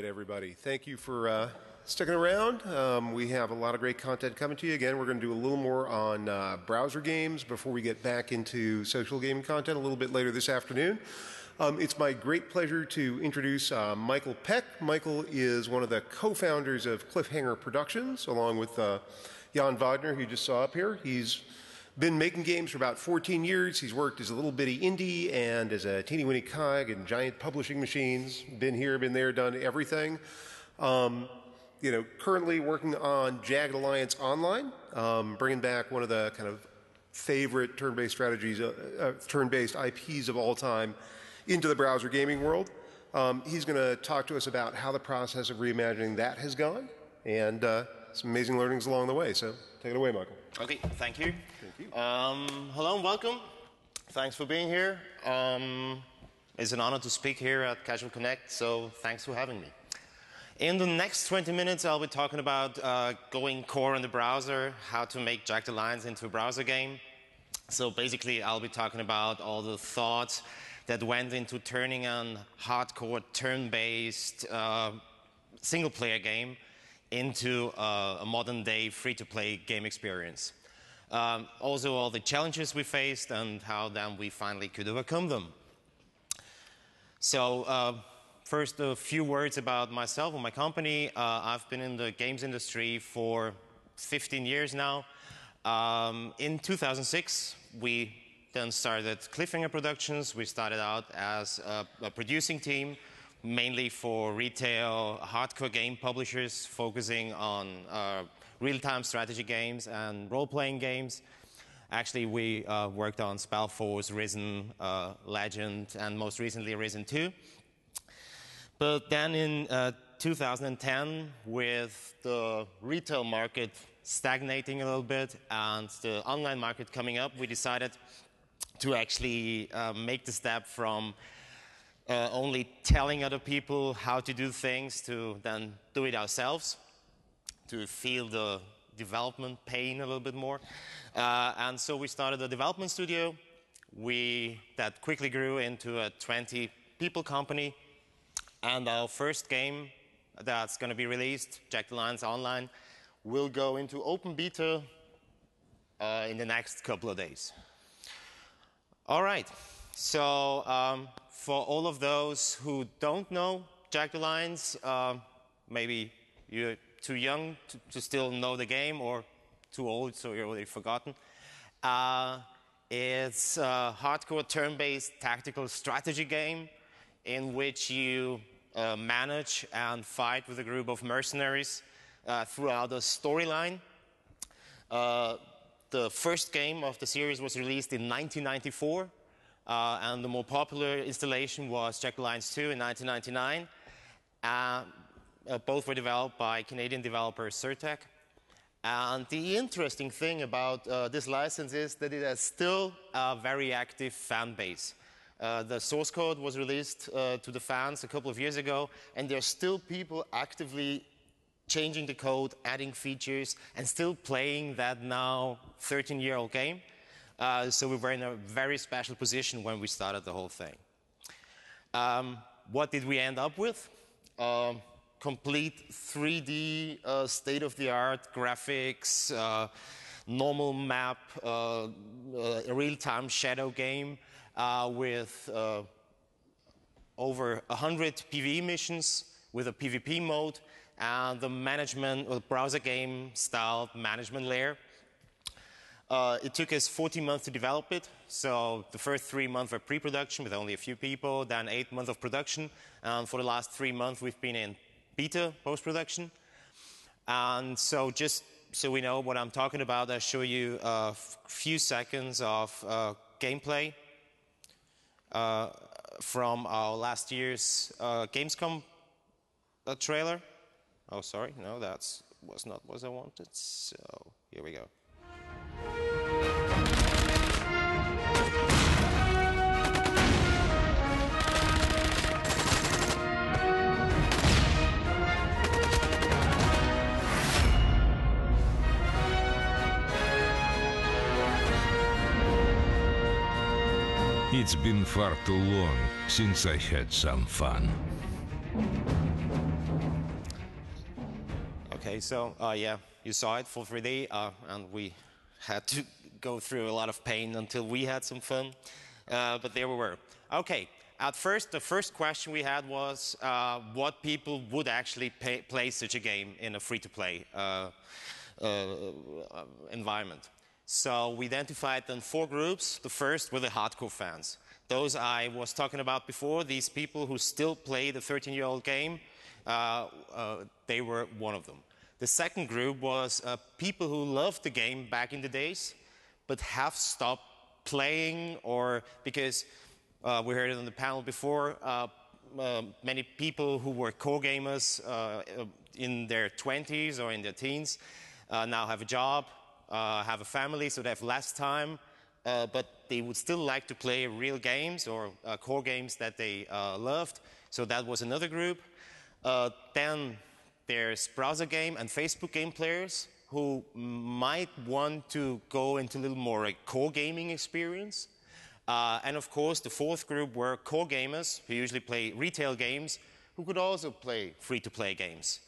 right, everybody. Thank you for sticking around. We have a lot of great content coming to you. Again, we're going to do a little more on browser games before we get back into social gaming content a little bit later this afternoon. It's my great pleasure to introduce Michael PAECK. Michael is one of the co-founders of Cliffhanger Productions, along with Jan Wagner, who you just saw up here. He's been making games for about 14 years. He's worked as a little bitty indie and as a teeny-weeny cog in giant publishing machines. Been here, been there, done everything. Currently working on Jagged Alliance Online, bringing back one of the kind of favorite turn-based strategies, turn-based IPs of all time into the browser gaming world. He's going to talk to us about how the process of reimagining that has gone and some amazing learnings along the way. So take it away, Michael. Okay, thank you. Thank you. Hello and welcome. Thanks for being here. It's an honor to speak here at Casual Connect, so thanks for having me. In the next 20 minutes, I'll be talking about going core in the browser, how to make Jagged Alliance into a browser game. So basically, I'll be talking about all the thoughts that went into turning an hardcore turn-based single-player game into a modern-day free-to-play game experience. Also, all the challenges we faced and how then we finally could overcome them. So, first, a few words about myself and my company. I've been in the games industry for 15 years now. In 2006, we then started Cliffhanger Productions. We started out as a producing team, mainly for retail, hardcore game publishers, focusing on real-time strategy games and role-playing games. Actually, we worked on Spellforce, Risen, Legend, and most recently Risen 2. But then in 2010, with the retail market stagnating a little bit and the online market coming up, we decided to actually make the step from only telling other people how to do things to then do it ourselves, to feel the development pain a little bit more. And so we started a development studio. That quickly grew into a 20-people company. And our first game that's going to be released, Jagged Alliance Online, will go into open beta in the next couple of days. All right. So for all of those who don't know Jagged Alliance, maybe you're too young to still know the game, or too old so you're already forgotten. It's a hardcore turn-based tactical strategy game in which you manage and fight with a group of mercenaries throughout a storyline. The first game of the series was released in 1994. And the more popular installation was Jagged Alliance 2 in 1999. Both were developed by Canadian developer Surtech. And the interesting thing about this license is that it has still a very active fan base. The source code was released to the fans a couple of years ago, and there are still people actively changing the code, adding features, and still playing that now 13-year-old game. So we were in a very special position when we started the whole thing. What did we end up with? Complete 3D, state-of-the-art graphics, normal map, a real-time shadow game with over 100 PvE missions with a PvP mode and the management or browser game style management layer. It took us 14 months to develop it. So the first 3 months were pre-production with only a few people, then 8 months of production. And for the last 3 months, we've been in beta post-production. And so just so we know what I'm talking about, I'll show you a few seconds of gameplay from our last year's Gamescom trailer. Oh, sorry, no, that was not what I wanted. So here we go. It's been far too long since I had some fun. Okay, so yeah, you saw it for 3D, and we had to go through a lot of pain until we had some fun, but there we were. Okay, at first, the first question we had was what people would actually play such a game in a free-to-play environment. So we identified then 4 groups. The first were the hardcore fans. Those I was talking about before, these people who still play the 13-year-old game, they were one of them. The second group was people who loved the game back in the days, but have stopped playing, or because we heard it on the panel before, many people who were core gamers in their 20s or in their teens now have a job, have a family, so they have less time, but they would still like to play real games or core games that they loved. So that was another group. Then there's browser game and Facebook game players who might want to go into a little more a core gaming experience. And of course, the fourth group were core gamers who usually play retail games, who could also play free-to-play games.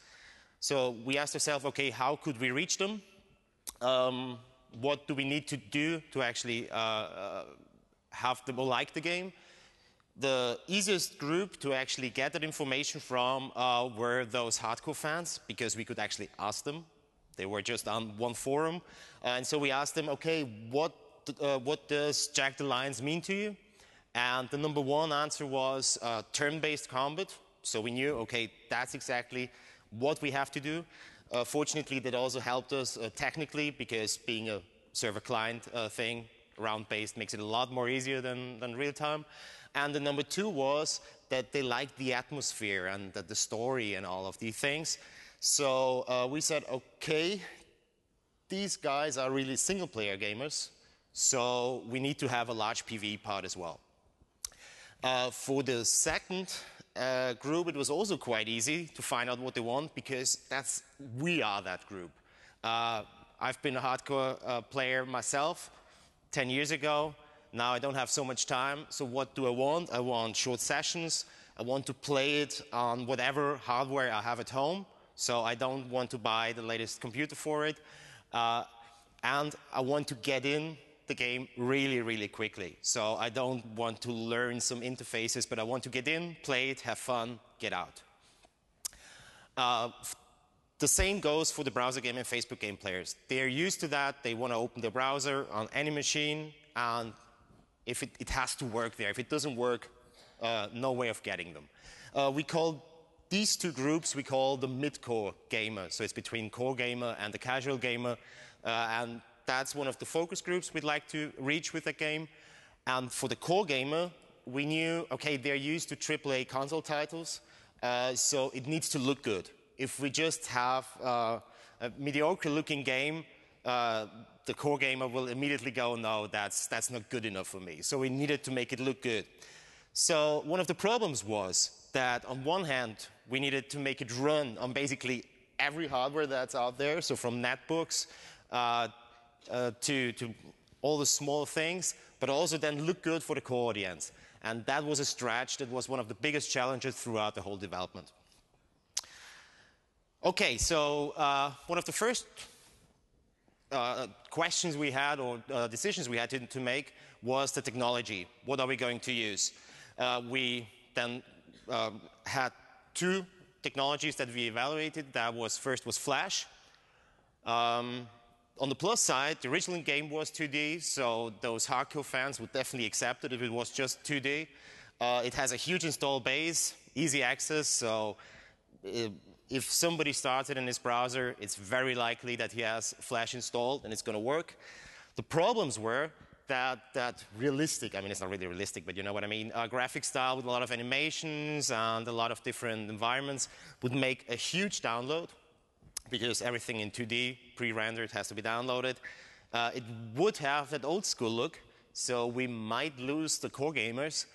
So we asked ourselves, okay, how could we reach them? What do we need to do to actually have them like the game? The easiest group to actually get that information from were those hardcore fans, because we could actually ask them. They were just on one forum. And so we asked them, okay, what does Jagged Alliance mean to you? And the number one answer was turn-based combat. So we knew, okay, that's exactly what we have to do. Fortunately, that also helped us technically, because being a server-client thing, round-based makes it a lot more easier than real-time. And the number two was that they liked the atmosphere and the story and all of these things. So we said, okay, these guys are really single-player gamers, so we need to have a large PvE part as well. For the second group, it was also quite easy to find out what they want, because we are that group. I've been a hardcore player myself 10 years ago. Now I don't have so much time, so what do I want? I want short sessions. I want to play it on whatever hardware I have at home, so I don't want to buy the latest computer for it. And I want to get in the game really, really quickly. So I don't want to learn some interfaces, but I want to get in, play it, have fun, get out. The same goes for the browser game and Facebook game players. They're used to that. They want to open their browser on any machine, and if it has to work there. If it doesn't work, no way of getting them. We call these two groups, we call the mid-core gamer. So it's between core gamer and the casual gamer. And that's one of the focus groups we'd like to reach with the game. And for the core gamer, we knew, okay, they're used to AAA console titles, so it needs to look good. If we just have a mediocre-looking game, the core gamer will immediately go, no, that's not good enough for me. So we needed to make it look good. So one of the problems was that on one hand, we needed to make it run on basically every hardware that's out there, so from netbooks to all the small things, but also then look good for the core audience. And that was a stretch. That was one of the biggest challenges throughout the whole development. Okay, so one of the first questions we had, or decisions we had to make, was the technology. What are we going to use? We then had 2 technologies that we evaluated. That was, first was Flash. On the plus side, the original game was 2D, so those hardcore fans would definitely accept it if it was just 2D. It has a huge install base, easy access, so if somebody starts it in his browser, it's very likely that he has Flash installed and it's going to work. The problems were that realistic, I mean, it's not really realistic, but you know what I mean, graphic style with a lot of animations and a lot of different environments would make a huge download, because everything in 2D, pre-rendered, has to be downloaded. It would have that old school look, so we might lose the core gamers.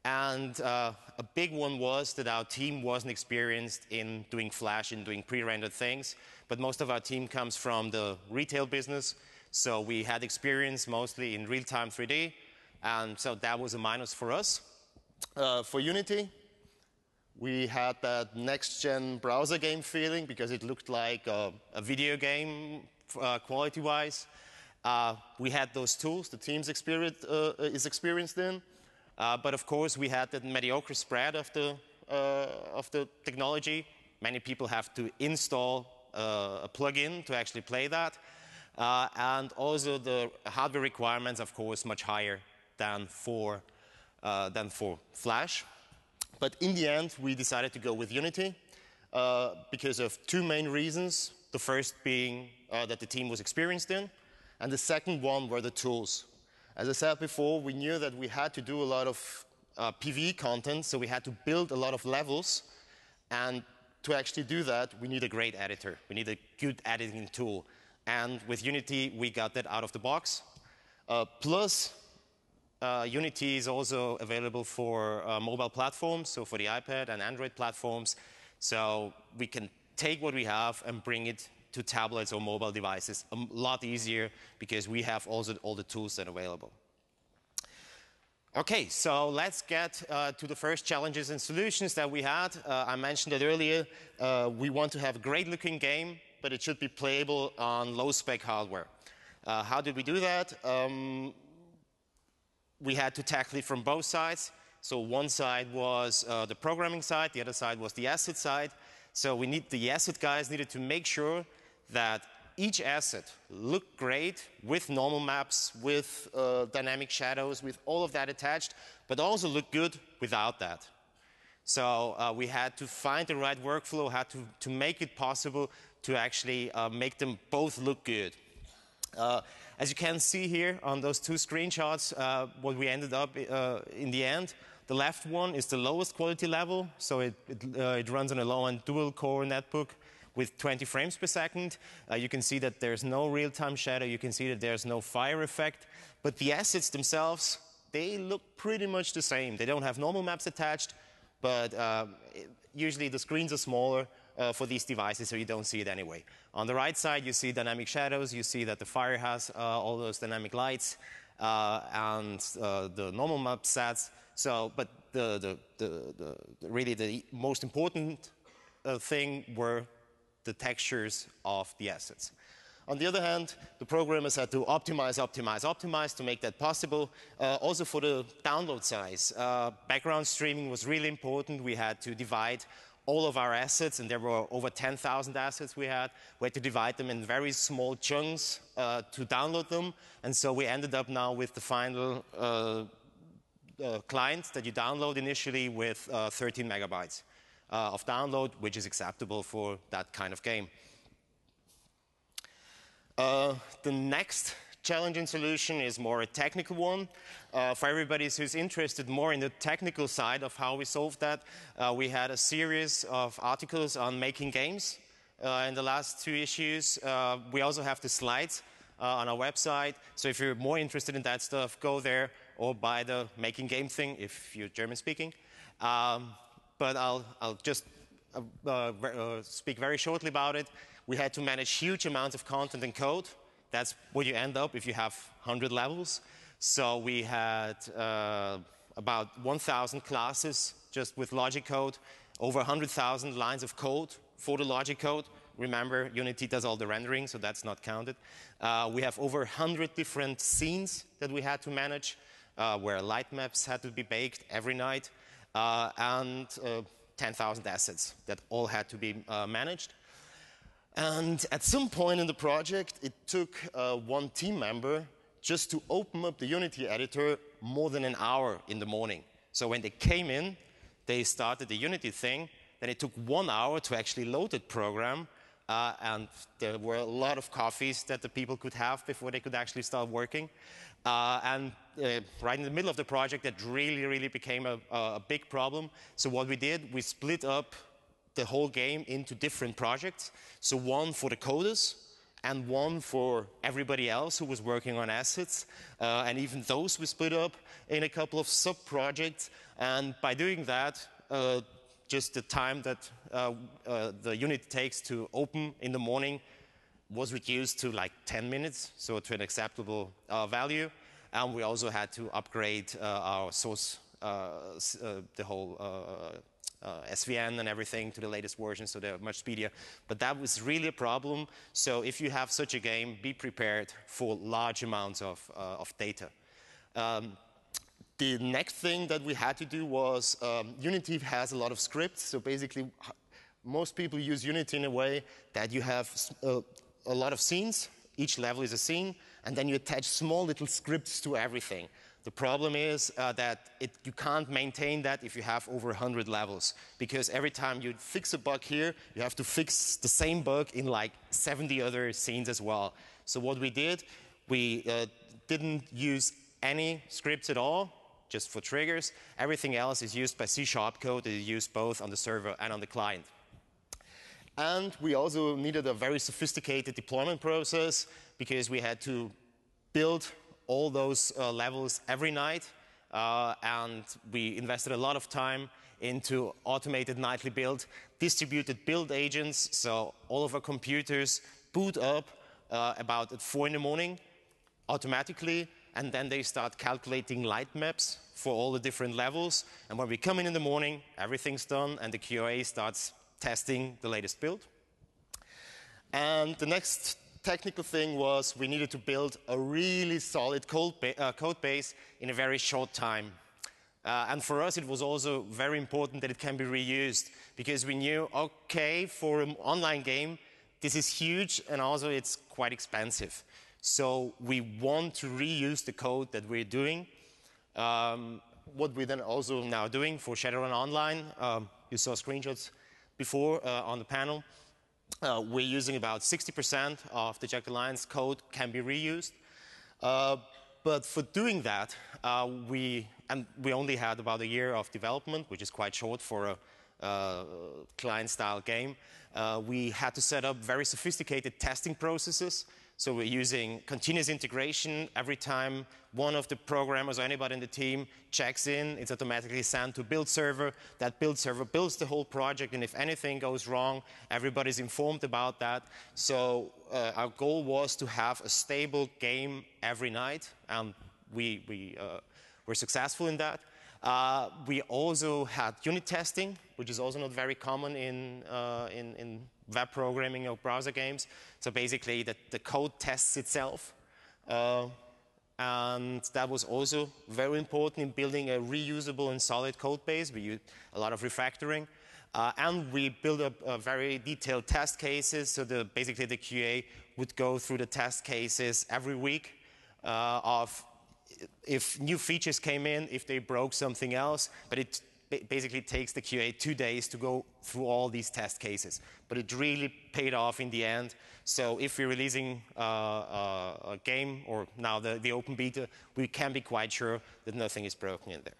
And a big one was that our team wasn't experienced in doing Flash and doing pre-rendered things, but most of our team comes from the retail business, so we had experience mostly in real-time 3D, and so that was a minus for us. For Unity, We had that next-gen browser game feeling because it looked like a video game quality-wise. We had those tools the teams is experienced in. But of course, we had that mediocre spread of the technology. Many people have to install a plugin to actually play that. And also the hardware requirements, of course, much higher than for Flash. But in the end, we decided to go with Unity because of two main reasons. The first being that the team was experienced in, and the second one were the tools. As I said before, we knew that we had to do a lot of PvE content, so we had to build a lot of levels. And to actually do that, we need a great editor. We need a good editing tool. And with Unity, we got that out of the box. Plus, Unity is also available for mobile platforms, so for the iPad and Android platforms. So we can take what we have and bring it to tablets or mobile devices a lot easier because we have also all the tools that are available. Okay, so let's get to the first challenges and solutions that we had. I mentioned it earlier. We want to have a great-looking game, but it should be playable on low-spec hardware. How did we do that? We had to tackle it from both sides. So one side was the programming side, the other side was the asset side. So the asset guys needed to make sure that each asset looked great with normal maps, with dynamic shadows, with all of that attached, but also looked good without that. So we had to find the right workflow, had to make it possible to actually make them both look good. As you can see here on those two screenshots, what we ended up in the end, the left one is the lowest quality level, so it runs on a low-end dual-core netbook with 20 frames per second. You can see that there's no real-time shadow. You can see that there's no fire effect. But the assets themselves, they look pretty much the same. They don't have normal maps attached, but usually the screens are smaller for these devices, so you don't see it anyway. On the right side, you see dynamic shadows. You see that the Fire has all those dynamic lights and the normal map sets. So, but really the most important thing were the textures of the assets. On the other hand, the programmers had to optimize to make that possible. Also for the download size. Background streaming was really important. We had to divide all of our assets, and there were over 10,000 assets we had. We had to divide them in very small chunks to download them. And so we ended up now with the final client that you download initially with 13 megabytes of download, which is acceptable for that kind of game. The next challenging solution is more a technical one. For everybody who's interested more in the technical side of how we solved that, we had a series of articles on making games in the last two issues. We also have the slides on our website. So if you're more interested in that stuff, go there or buy the making game thing if you're German speaking. But I'll just speak very shortly about it. We had to manage huge amounts of content and code. That's where you end up if you have 100 levels. So we had about 1,000 classes just with logic code, over 100,000 lines of code for the logic code. Remember, Unity does all the rendering, so that's not counted. We have over 100 different scenes that we had to manage, where light maps had to be baked every night, and 10,000 assets that all had to be managed. And at some point in the project, it took one team member just to open up the Unity editor more than an hour in the morning. So when they came in, they started the Unity thing, then it took 1 hour to actually load the program, and there were a lot of coffees that the people could have before they could actually start working. And right in the middle of the project, that really became a big problem. So what we did, we split up the whole game into different projects. So one for the coders and one for everybody else who was working on assets. And even those we split up in a couple of sub-projects. And by doing that, just the time that the unit takes to open in the morning was reduced to like 10 minutes, so to an acceptable value. And we also had to upgrade our source, the whole SVN and everything to the latest version, so they're much speedier. But that was really a problem. So if you have such a game, be prepared for large amounts of data. The next thing that we had to do was Unity has a lot of scripts. So basically, most people use Unity in a way that you have a lot of scenes. Each level is a scene, and then you attach small little scripts to everything. The problem is that you can't maintain that if you have over 100 levels, because every time you fix a bug here, you have to fix the same bug in like 70 other scenes as well. So what we did, we didn't use any scripts at all, just for triggers. Everything else is used by C# code that is used both on the server and on the client. And we also needed a very sophisticated deployment process because we had to build all those levels every night, and we invested a lot of time into automated nightly build, distributed build agents, so all of our computers boot up about at 4 in the morning automatically, and then they start calculating light maps for all the different levels, and when we come in the morning, everything's done, and the QA starts testing the latest build. And the next technical thing was we needed to build a really solid code base in a very short time. And for us, it was also very important that it can be reused, because we knew, okay, for an online game, this is huge, and also it's quite expensive. So we want to reuse the code that we're doing. What we're then also now doing for Shadowrun Online, you saw screenshots before on the panel. We're using about 60% of the Jagged Alliance code can be reused. But for doing that, we only had about a year of development, which is quite short for a client-style game. We had to set up very sophisticated testing processes. So we're using continuous integration. Every time one of the programmers or anybody in the team checks in, it's automatically sent to build server. That build server builds the whole project, and if anything goes wrong, everybody's informed about that. So our goal was to have a stable game every night, and we were successful in that. We also had unit testing, which is also not very common in web programming or browser games. So basically, the code tests itself. And that was also very important in building a reusable and solid code base. We used a lot of refactoring. And we built up very detailed test cases. So basically, the QA would go through the test cases every week of if new features came in, if they broke something else, but it basically takes the QA 2 days to go through all these test cases. But it really paid off in the end. So if we're releasing a game, or now the open beta, we can be quite sure that nothing is broken in there.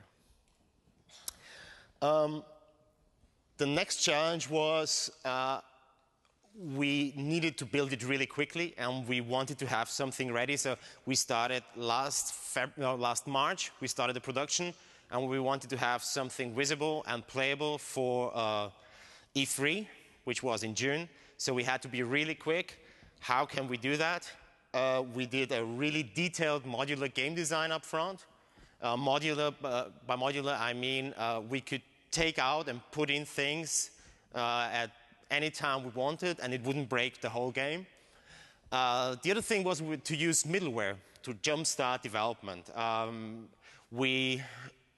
The next challenge was we needed to build it really quickly, and we wanted to have something ready. So we started last March, we started the production, and we wanted to have something visible and playable for E3, which was in June. So we had to be really quick. How can we do that? We did a really detailed modular game design up front. By modular, I mean we could take out and put in things at any time we wanted, and it wouldn't break the whole game. The other thing was to use middleware to jumpstart development. We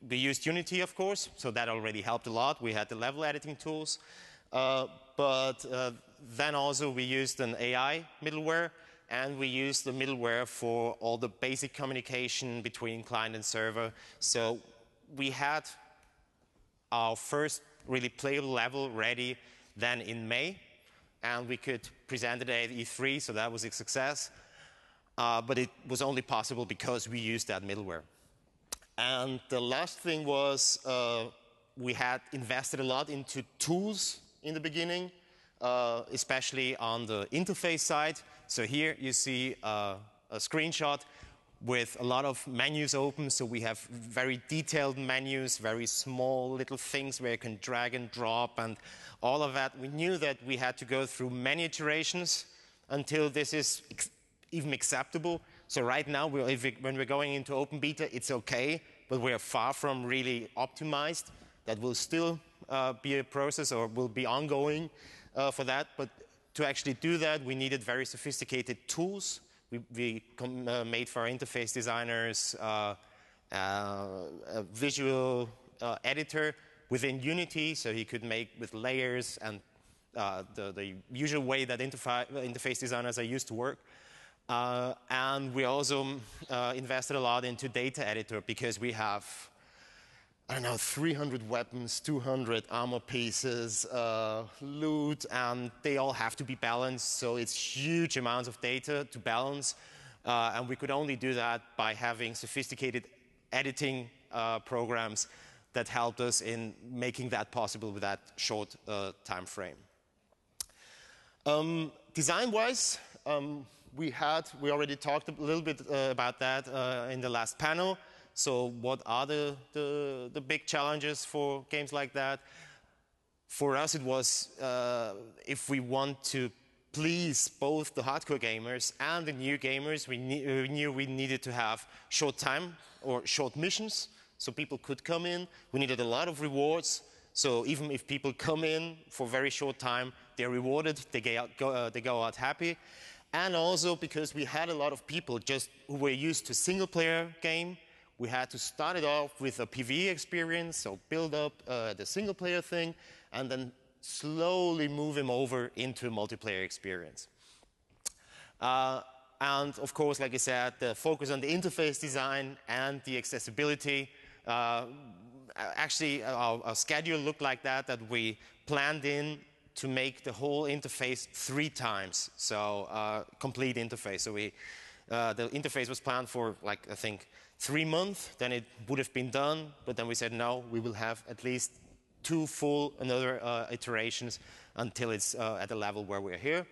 used Unity, of course, so that already helped a lot. We had the level editing tools. But then also we used an AI middleware, and we used the middleware for all the basic communication between client and server. So we had our first really playable level ready then in May, and we could present it at E3, so that was a success. But it was only possible because we used that middleware. And the last thing was we had invested a lot into tools in the beginning, especially on the interface side. So here you see a screenshot with a lot of menus open. So we have very detailed menus, very small little things where you can drag and drop and all of that. We knew that we had to go through many iterations until this is even acceptable. So right now, when we're going into open beta, it's okay, but we're far from really optimized. That will still be a process or will be ongoing for that. But to actually do that, we needed very sophisticated tools. We made for our interface designers a visual editor within Unity, so he could make with layers and the usual way that interface designers are used to work. And we also invested a lot into data editor because we have, I don't know, 300 weapons, 200 armor pieces, loot, and they all have to be balanced. So it's huge amounts of data to balance. And we could only do that by having sophisticated editing programs that helped us in making that possible with that short time frame. Design-wise, we already talked a little bit about that in the last panel. So what are the big challenges for games like that? For us, it was if we want to please both the hardcore gamers and the new gamers, we knew we needed to have short time or short missions, so people could come in. We needed a lot of rewards, so even if people come in for a very short time, they're rewarded, they go out happy. And also because we had a lot of people just who were used to single-player game, we had to start it off with a PvE experience, so build up the single-player thing, and then slowly move him over into a multiplayer experience. And of course, like I said, the focus on the interface design and the accessibility. Actually, our schedule looked like that we planned in to make the whole interface 3 times, so complete interface. So the interface was planned for, like, I think 3 months, then it would have been done, but then we said, no, we will have at least 2 full another iterations until it's at the level where we're here.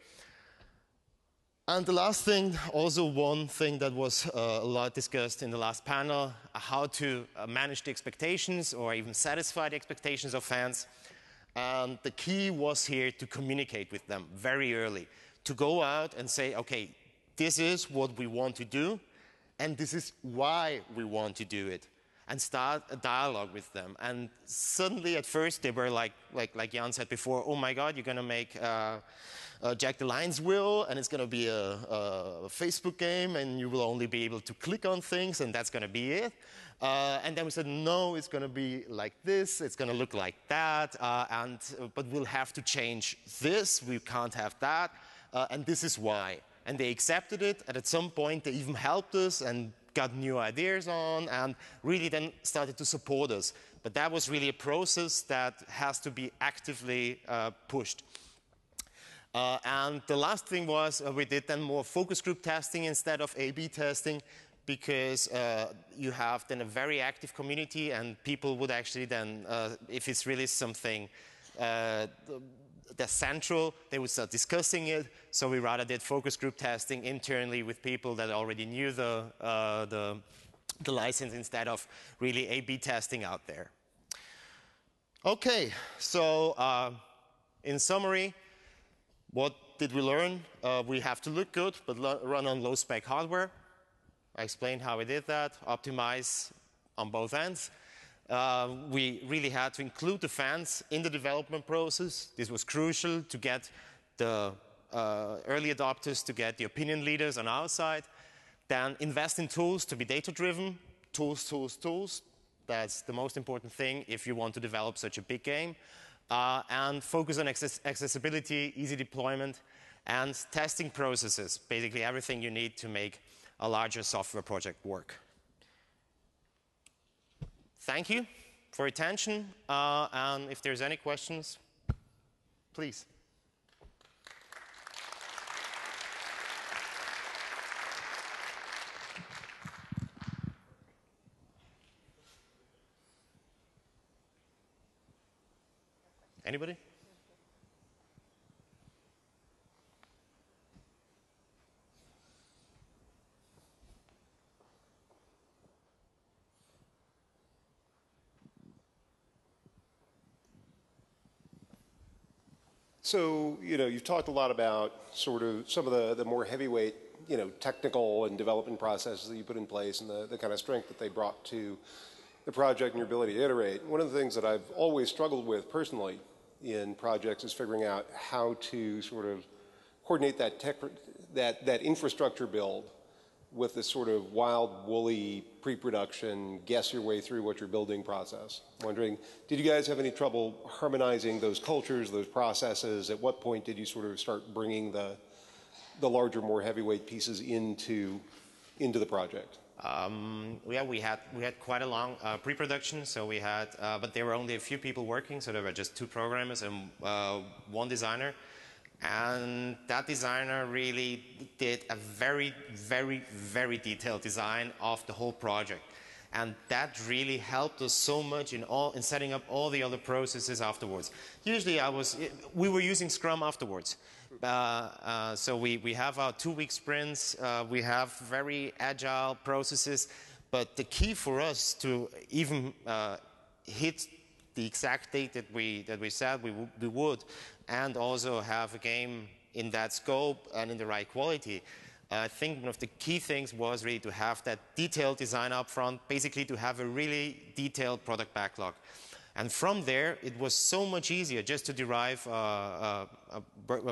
And the last thing, also one thing that was a lot discussed in the last panel, how to manage the expectations or even satisfy the expectations of fans. And the key was here to communicate with them very early, to go out and say, okay, this is what we want to do, and this is why we want to do it, and start a dialogue with them. And suddenly, at first, they were like Jan said before, oh my God, you're going to make Jack the Lion's Will, and it's going to be a Facebook game, and you will only be able to click on things, and that's going to be it. And then we said, no, it's going to be like this, it's going to look like that, but we'll have to change this, we can't have that, and this is why. And they accepted it, and at some point they even helped us and got new ideas on, and really then started to support us. But that was really a process that has to be actively pushed. And the last thing was we did then more focus group testing instead of A/B testing, because you have then a very active community, and people would actually then, if it's really something that's central, they would start discussing it. So we rather did focus group testing internally with people that already knew the license instead of really A/B testing out there. Okay, so in summary, what did we learn? We have to look good, but run on low-spec hardware. I explained how we did that, optimize on both ends. We really had to include the fans in the development process. This was crucial to get the early adopters, to get the opinion leaders on our side. Then invest in tools to be data-driven. Tools, tools, tools. That's the most important thing if you want to develop such a big game. And focus on accessibility, easy deployment, and testing processes. Basically everything you need to make a larger software project work. Thank you for your attention, and if there's any questions, please. Anybody? So, you've talked a lot about sort of some of the more heavyweight, technical and development processes that you put in place and the kind of strength that they brought to the project and your ability to iterate. One of the things that I've always struggled with personally in projects is figuring out how to sort of coordinate that infrastructure build with this sort of wild, woolly pre-production, guess your way through what you're building process. I'm wondering, did you guys have any trouble harmonizing those cultures, those processes? At what point did you sort of start bringing the larger, more heavyweight pieces into the project? Yeah, we had quite a long pre-production, so we had, but there were only a few people working, so there were just 2 programmers and 1 designer. And that designer really did a very, very, very detailed design of the whole project. And that really helped us so much in setting up all the other processes afterwards. Usually we were using Scrum afterwards. So we have our 2-week sprints, we have very agile processes, but the key for us to even hit the exact date that we said we would, and also have a game in that scope and in the right quality. I think one of the key things was really to have that detailed design up front, basically to have a really detailed product backlog. And from there, it was so much easier just to derive a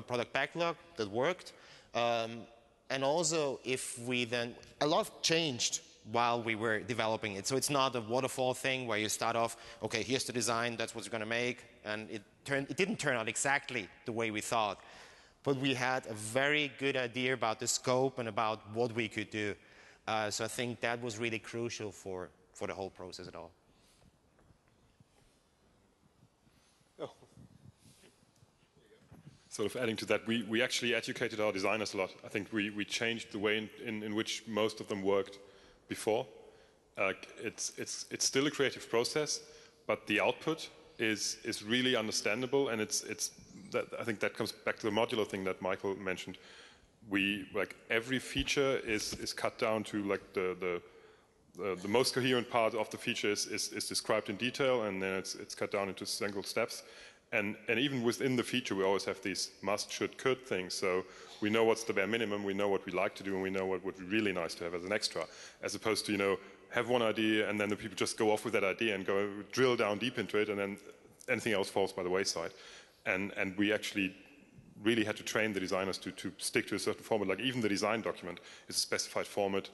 product backlog that worked. And also, if we then, a lot changed while we were developing it. So it's not a waterfall thing where you start off, okay, here's the design, that's what you're going to make. And it didn't turn out exactly the way we thought. But we had a very good idea about the scope and about what we could do. So I think that was really crucial for the whole process at all. Oh. Sort of adding to that, we actually educated our designers a lot. I think we changed the way in which most of them worked before. It's still a creative process, but the output is really understandable, and I think that comes back to the modular thing that Michael mentioned. Every feature is cut down to like the most coherent part of the feature is described in detail, and then it's cut down into single steps. And even within the feature, we always have these must, should, could things. So we know what's the bare minimum, we know what we like to do, and we know what would be really nice to have as an extra, as opposed to, have one idea and then the people just go off with that idea and go drill down deep into it, and then anything else falls by the wayside. And we actually really had to train the designers to stick to a certain format. Like even the design document is a specified format,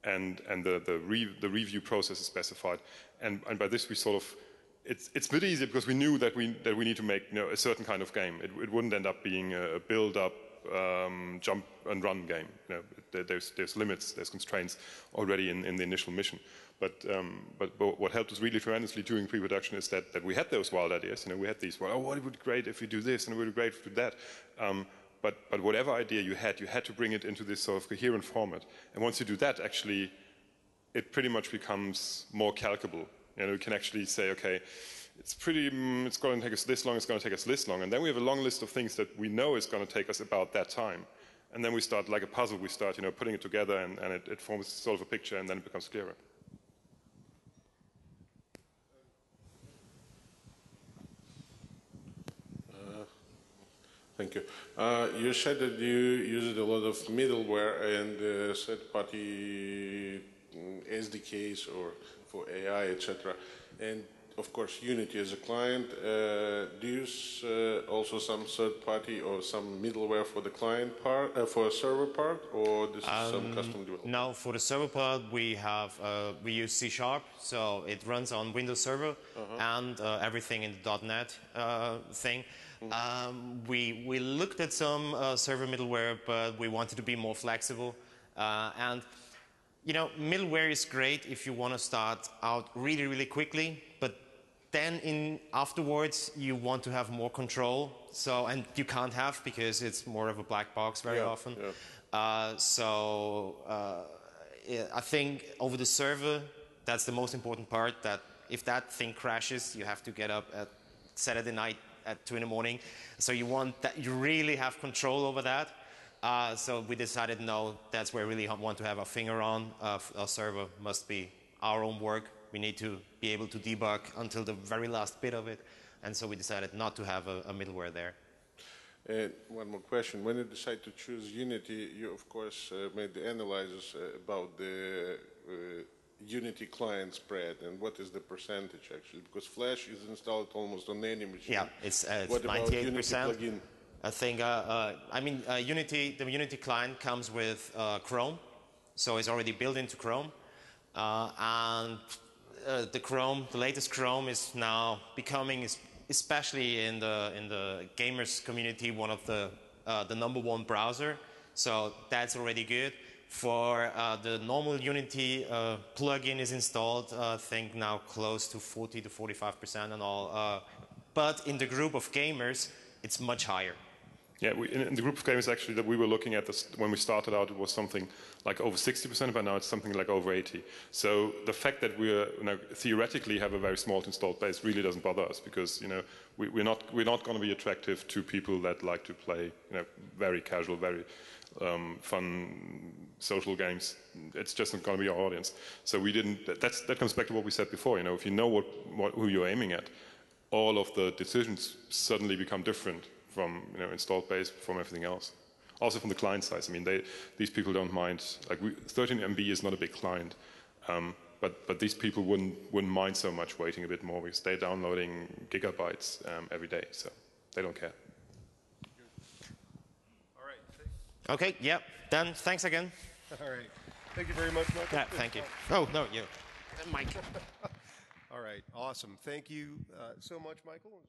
and the review process is specified. And by this we sort of, it's a bit easier because we knew that we need to make a certain kind of game. It wouldn't end up being a build-up, jump and run game. There's limits, there's constraints already in the initial mission. But what helped us really tremendously during pre-production is that we had those wild ideas. We had these, it would be great if we do this, and it would be great if we do that. But whatever idea you had to bring it into this sort of coherent format. And once you do that, actually, it pretty much becomes more calculable. We can actually say, okay, it's going to take us this long, it's going to take us this long. And then we have a long list of things that we know is going to take us about that time. And then we start, like a puzzle, we start, putting it together, and it forms sort of a picture, and then it becomes clearer. Thank you. You said that you used a lot of middleware and third-party SDKs or for AI, etc. And of course, Unity as a client. Do you use also some third-party or some middleware for the client part, for a server part, or this is some custom development? No, for the server part, we use C#, so it runs on Windows Server and everything in the .NET thing. We looked at some server middleware, but we wanted to be more flexible. And middleware is great if you want to start out really, really quickly, but then afterwards you want to have more control. And you can't have, because it's more of a black box very often. Yeah. I think over the server, that's the most important part. That if that thing crashes, you have to get up at Saturday night at 2 in the morning. So you want that, you really have control over that. So we decided, no, that's where we really want to have our finger on. Our server must be our own work. We need to be able to debug until the very last bit of it. And so we decided not to have a middleware there. And one more question. When you decide to choose Unity, you of course made the analysis about the Unity client spread, and what is the percentage actually? Because Flash is installed almost on any machine. Yeah, it's what about Unity 98%. plugin? I think, Unity, the Unity client comes with Chrome, so it's already built into Chrome. And the latest Chrome is now becoming, especially in the gamers community, one of the #1 browser. So that's already good. For the normal Unity plugin is installed, I think now close to 40 to 45% and all. But in the group of gamers, it's much higher. Yeah, in the group of gamers actually that we were looking at this, when we started out, it was something like over 60%, but now it's something like over 80. So the fact that we theoretically have a very small installed base really doesn't bother us, because we're not going to be attractive to people that like to play very casual, very fun social games. It's just not going to be our audience. So we didn't. That comes back to what we said before. If you know who you're aiming at, all of the decisions suddenly become different from installed base, from everything else. Also from the client size. I mean, these people don't mind. Like 13 MB is not a big client, but these people wouldn't mind so much waiting a bit more, because they're downloading gigabytes every day, so they don't care. All right. Okay. Yeah. Then thanks again. All right. Thank you very much, Michael. Yeah. Thank you. Oh no, you, Mike. All right. Awesome. Thank you so much, Michael.